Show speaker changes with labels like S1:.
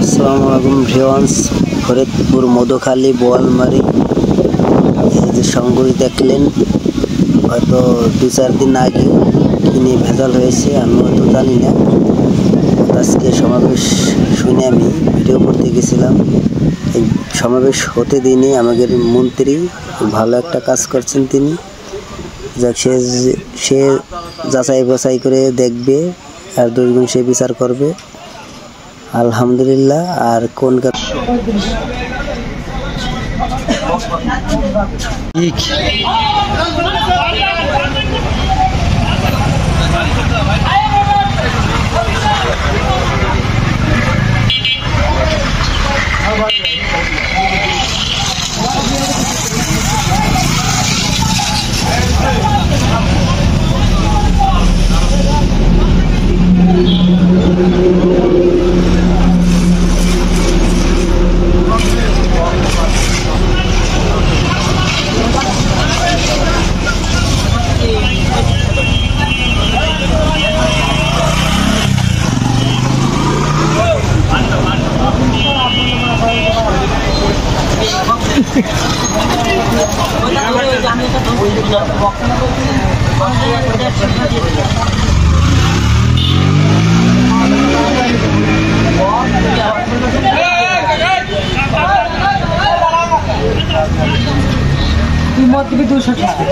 S1: আসসালামু আলাইকুম ভিউয়ার্স, ফরিদপুর মধুখালী বোয়ালমারি এই যে সংগুলি দেখলেন হয়তো 2-4 দিন আগে কিনে ভেজাল হয়েছে, আমি হয়তো জানি না। আজকে সমাবেশ শুনে আমি ভিডিও করতে গেছিলাম। এই সমাবেশ হতে দিনে আমাদের মন্ত্রী ভালো একটা কাজ করছেন, তিনি যাক সে যাচাই বাছাই করে দেখবে আর দুর্গুণ সে বিচার করবে, আলহামদুলিল্লাহ। আর কোন
S2: कीमत भी 200 টাকা।